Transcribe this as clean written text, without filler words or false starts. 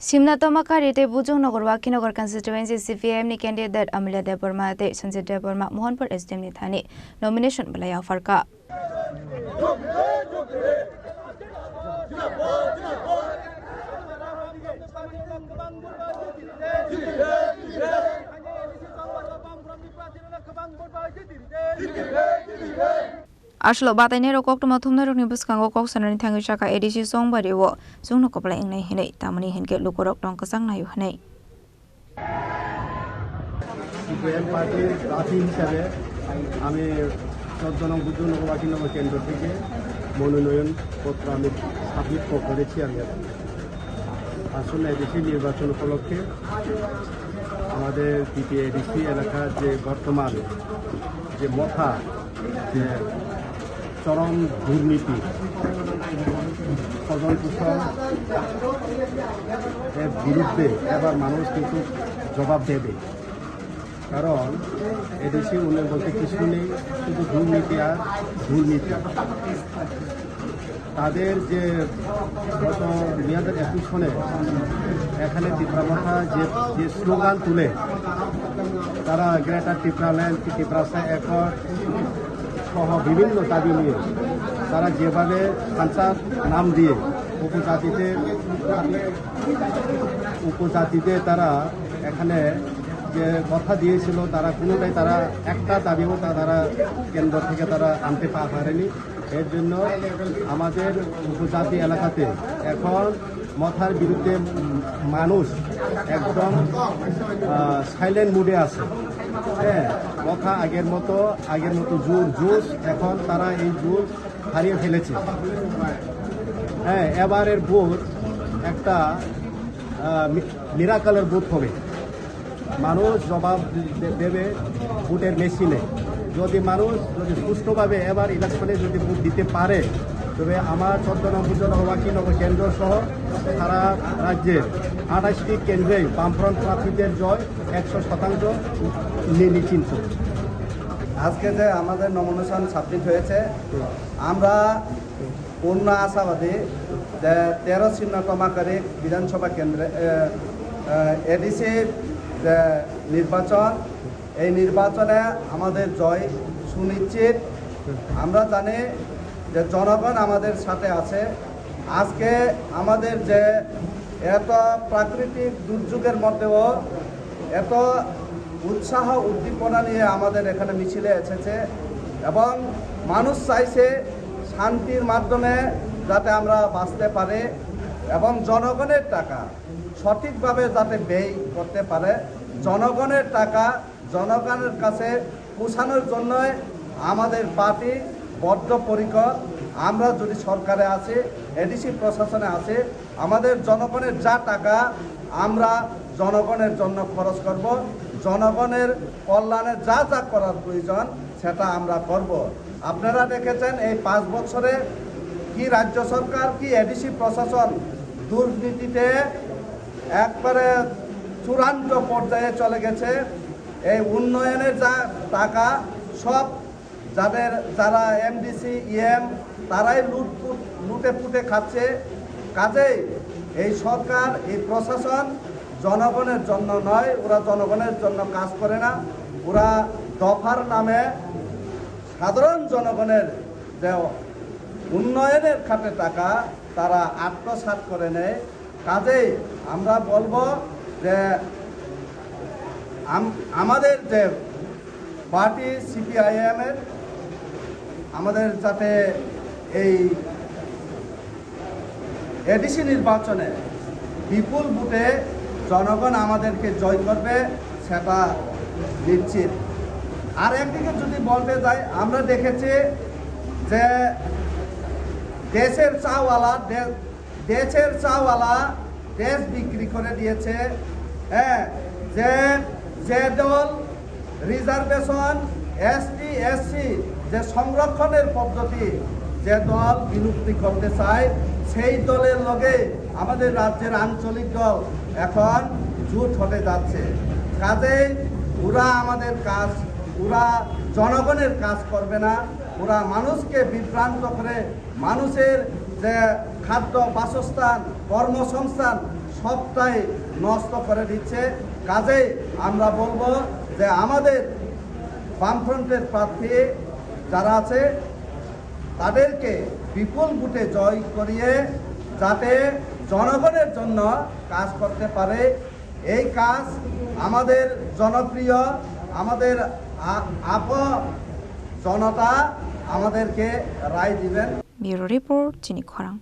Simnatoma Karite Bujung Nogor Wakinogar constituency CPM ni candidate Amelia Deborma te Sanjay Deborma Mohanpur SDM ni thani nomination balaya farka. Ashlo batane rokok tuma thumna rokni buskango kok sanani thangi shaka edisi song bari wo jungno kopla ingnai hinai tamani hinke lukorok tong kasang nayu hinai CPM পার্টির প্রার্থী হিসাবে আমি ১৪ নং বুজুর্গনগর কেন্দ্র থেকে মনোনয়নপত্র আমি submit করেছি। আমি আসলে এডিসি নির্বাচন উপলক্ষে আমাদের এডিসি এলাকার যে বর্তমান যে মথা যে চরম দুর্নীতি স্বজনপোষণ এর বিরুদ্ধে এবার মানুষ কিন্তু জবাব দেবে, কারণ এদেশে উন্নয়ন বলতে কিছু নেই, শুধু দুর্নীতি আর দুর্নীতি। তাদের যে গত ২০২১ সনে এখানে টিপ্রামাথা যে স্লোগান তুলে তারা গ্রেটার টিপ্রাল্যান্ড টিপ্রাসা অ্যাকর্ড সহ বিভিন্ন দাবি নিয়ে তারা যেভাবে পঞ্চায়েত নাম দিয়ে উপজাতিতে তারা এখানে যে কথা দিয়েছিল তারা কোনোটাই তারা একটা দাবিও তারা কেন্দ্র থেকে তারা আনতে পারেনি। এর জন্য আমাদের উপজাতি এলাকাতে এখন মথার বিরুদ্ধে মানুষ একদম সাইলেন্ট মুডে আছে। হ্যাঁ, মথা আগের মতো জোশ এখন তারা এই জোর হারিয়ে ফেলেছে। হ্যাঁ, এবারের ভোট একটা মিরাকলের ভোট হবে। মানুষ জবাব দেবে ভোটের মেশিনে। যদি মানুষ সুষ্ঠুভাবে এবার ইলেকশনে যদি ভোট দিতে পারে, তবে আমার ১৪ নং বুজুর্গনগর কেন্দ্র সহ সারা রাজ্যের ২৮টি কেন্দ্রেই বামফ্রন্ট প্রার্থীদের জয় ১০০% নিশ্চিন্ত। আজকে যে আমাদের নমিনেশন সাবমিট হয়েছে, আমরা পূর্ণ আশাবাদী যে ১৩ ছিন্নতমাকারী বিধানসভা কেন্দ্রে এডিসির যে নির্বাচন, এই নির্বাচনে আমাদের জয় সুনিশ্চিত। আমরা জানি যে জনগণ আমাদের সাথে আছে। আজকে আমাদের যে এত প্রাকৃতিক দুর্যোগের মধ্যেও এত উৎসাহ উদ্দীপনা নিয়ে আমাদের এখানে মিছিলে এসেছে এবং মানুষ চাইছে শান্তির মাধ্যমে যাতে আমরা বাঁচতে পারে এবং জনগণের টাকা সঠিকভাবে যাতে ব্যয় করতে পারে, জনগণের টাকা জনগণের কাছে পৌঁছানোর জন্য আমাদের পার্টি বদ্ধপরিকর। আমরা যদি সরকারে আছি, এডিসি প্রশাসনে আছি, আমাদের জনগণের যা টাকা আমরা জনগণের জন্য খরচ করব, জনগণের কল্যাণে যা যা করার প্রয়োজন সেটা আমরা করব। আপনারা দেখেছেন এই ৫ বছরে কি রাজ্য সরকার কি এডিসি প্রশাসন দুর্নীতিতে একবারে চূড়ান্ত পর্যায়ে চলে গেছে। এই উন্নয়নের যা টাকা সব যারা এমডিসি ইএম তারাই লুটে পুটে খাচ্ছে। কাজেই এই সরকার এই প্রশাসন জনগণের জন্য নয়, ওরা জনগণের জন্য কাজ করে না। ওরা দফার নামে সাধারণ জনগণের যে উন্নয়নের খাতে টাকা তারা আত্মসাৎ করে নেয়। কাজেই আমরা বলবো যে আমাদের যে পার্টি সিপিআইএমের আমাদের যাতে এই এডিসি নির্বাচনে বিপুল ভোটে জনগণ আমাদেরকে জয় করবে সেটা নিশ্চিত। আর একদিকে যদি বলতে যাই, আমরা দেখেছি যে দেশের চাওয়ালা দেশ বিক্রি করে দিয়েছে। হ্যাঁ, যে দল রিজার্ভেশন এসটি এসসি যে সংরক্ষণের পদ্ধতি যে দল বিলুপ্তি করতে চায়, সেই দলের লগে আমাদের রাজ্যের আঞ্চলিক দল এখন জোট হতে যাচ্ছে। কাজেই ওরা আমাদের কাজ, ওরা জনগণের কাজ করবে না, ওরা মানুষকে বিভ্রান্ত করে মানুষের যে খাদ্য বাসস্থান কর্মসংস্থান সবটাই নষ্ট করে দিচ্ছে। কাজেই আমরা বলবো যে আমাদের বামফ্রন্টের প্রার্থী যারা আছে তাদেরকে বিপুল ভোটে জয় করিয়ে যাতে জনগণের জন্য কাজ করতে পারে, এই কাজ আমাদের জনপ্রিয় আমাদের জনতা আমাদেরকে রায় দিবেন। ব্যুরো রিপোর্ট চিনি খরাং।